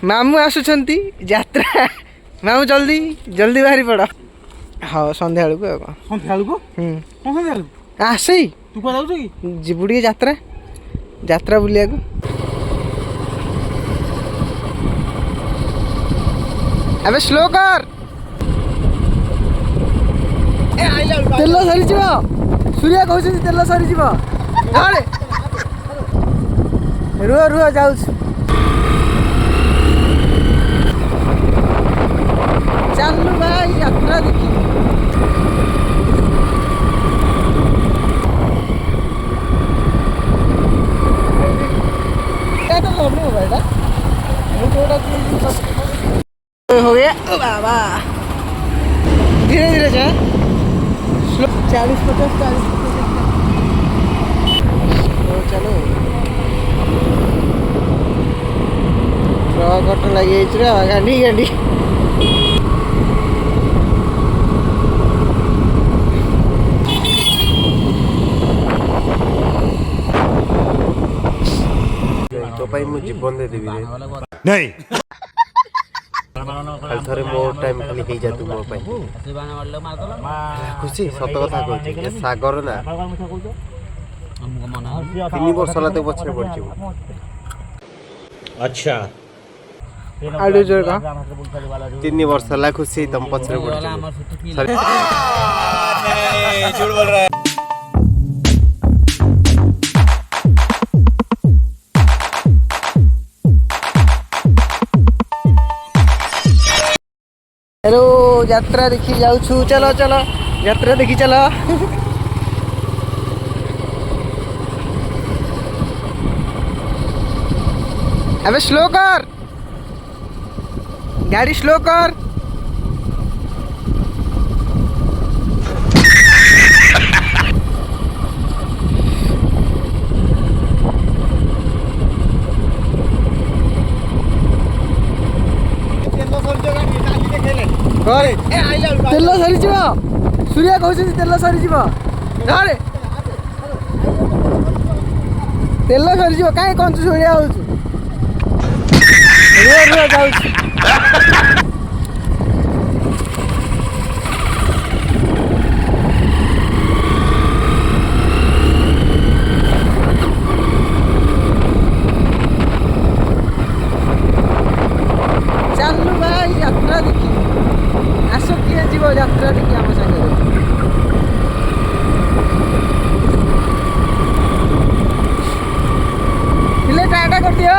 मामू आसुंच यात्रा मामू जल्दी जल्दी बाहरी पड़। हाँ सन्ध्या बेलू सन्ध्या बेलू सन्ध्या बेलू आसे तू क्या जाऊँ कि जीवु टे यात्रा यात्रा बुलिया अबे स्लो कर तेल सरी सूर्या कहते तेल सरी रुह रुह जाऊ चलू भाई यात्रा देखी हो गया ओ बाबा धीरे धीरे जा 40-50 तो चलो ट्रक लगे गाड़ी गाड़ी तो मु जीवन दे देबी नहीं थरे मो टाइम खाली हे जा तू मो पाई खुशी सत कथा कहछि सागर ना 3 वर्ष ला तो पछे पड़छि। अच्छा आडू जोर का 3 वर्ष ला खुशी तुम पछे पड़छि। झूठ बोल रहा है। हेलो यात्रा देखी जाऊ चलो चलो यात्रा देखी चलो अबे स्लो कर गाड़ी स्लो कर तेल सरी सूर्या कहते तेल सरी तेल सरी कहीं कंचु सूर्या हो जाऊ चलू भाई यात्रा देखी आस किए जीव यात्रा देखी आम सागर पिले टाटा कर दियो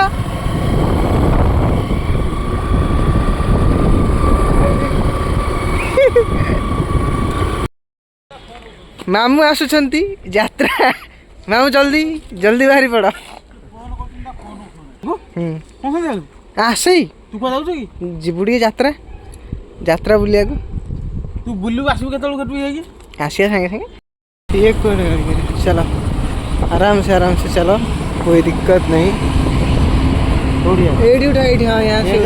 मामू आसुंच यात्रा मामू जल्दी जल्दी बाहरी पड़ आसे तू क्या जाऊँ कि जीवु टे यात्रा यात्रा बुलिया तू बुलू आसू के आसिया सागे सागे एक चलो आराम से चलो कोई दिक्कत नहीं। एडी हाँ यहाँ से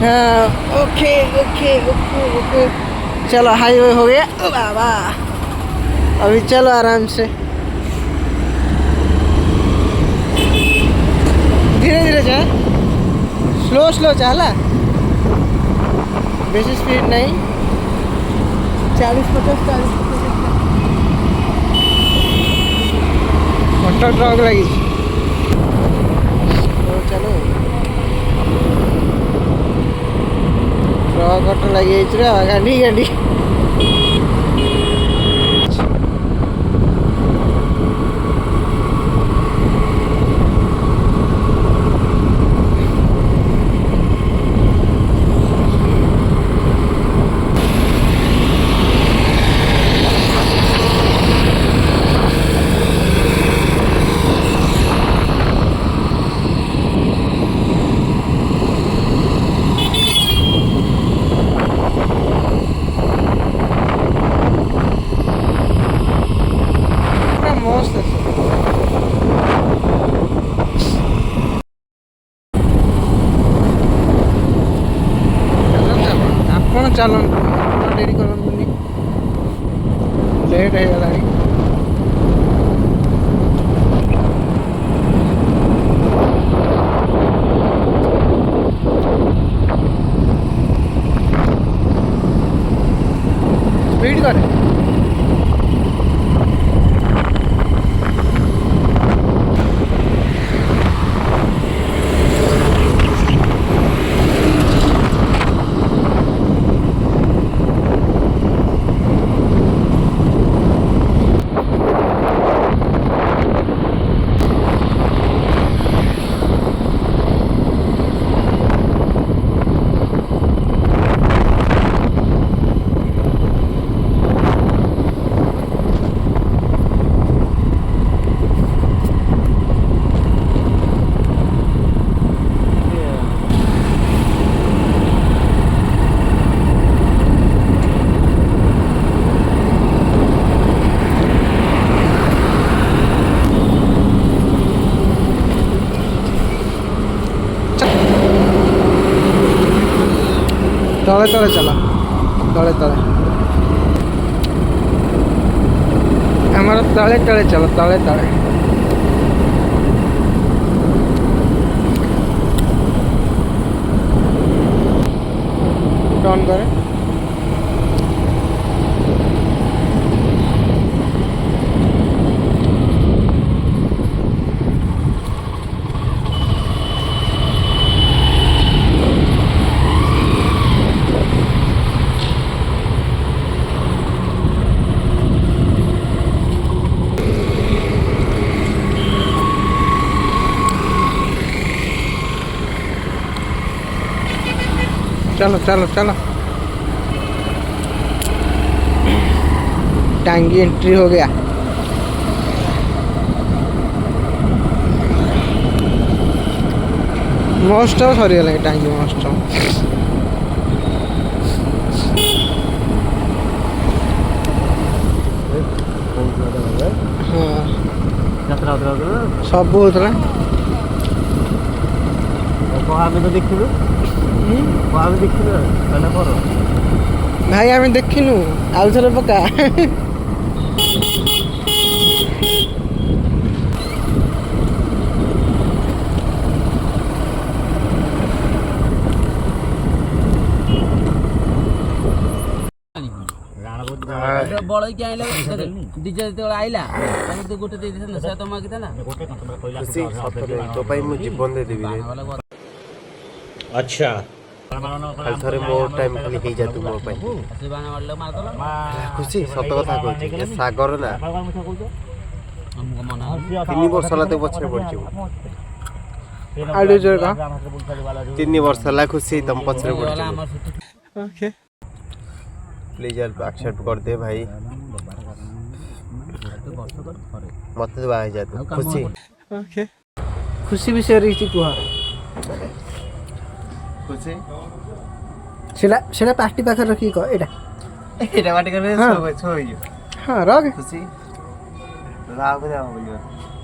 हाँ ओके ओके ओके ओके चलो हाईवे हो गया ओ बाबा अभी चलो आराम से धीरे धीरे जा स्लो स्लो चला बेसी स्पीड नहीं 40-50 मोटर ट्रक लगी तो चलो ट्रक लगे गाड़ी गाड़ी चलतु डेरी करतुनि लेट हो तले तले चला तले तले हमारा तले तले चलो तले तले टर्न करे चलो चलो चलो टांगी एंट्री हो गया मस्ट सरीगला टांगी मस्ट हाँ सब होता तो देखिलु भाई आम देखिनु आउ थोड़े पका बड़ की आइला डीजे जेतेबेले आइला तमे तो गोटे दे देथन से तो मागिता ना खुशी सतरे तो भाई मु जीवन दे देबी रे अच्छा खाली थरे मोर टाइम खाली हे जा तू मोर पाई से बाना मारले मार दला खुशी सत कथा कहछि ए सागर ना हमको मना 3 वर्ष ला तो पछरे पड़छि आडू जोर का 3 वर्ष ला खुशी तुम पछरे वाला पड़छि हमर छुट्टी ओके प्लीज यार एक्सेप्ट कर दे भाई मत तो बाहे जा तू खुशी ओके खुशी विषय रीति कुहा खुशी सेला सेला पार्टी पाखर रखी को एटा एटा बाटे करे हाँ। सब छोइयो हां रग खुशी राव दे बोलियो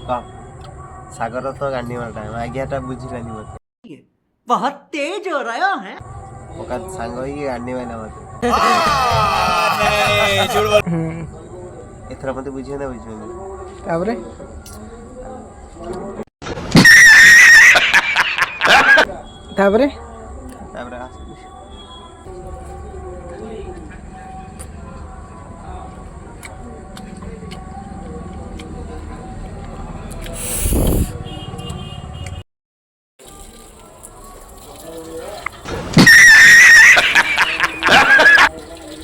का सागर तो गांडी मार टाइम आज्ञाटा बुझिलानी मत बहुत तेज हो रहा है ओका सांग ही गांडी माना मत एथरा मते बुझियो ना बुझियो ताबरे ताबरे ताबरे आस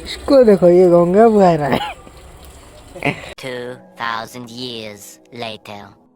इसको देखो ये गंगा बुआ रहा है 2,000 years later.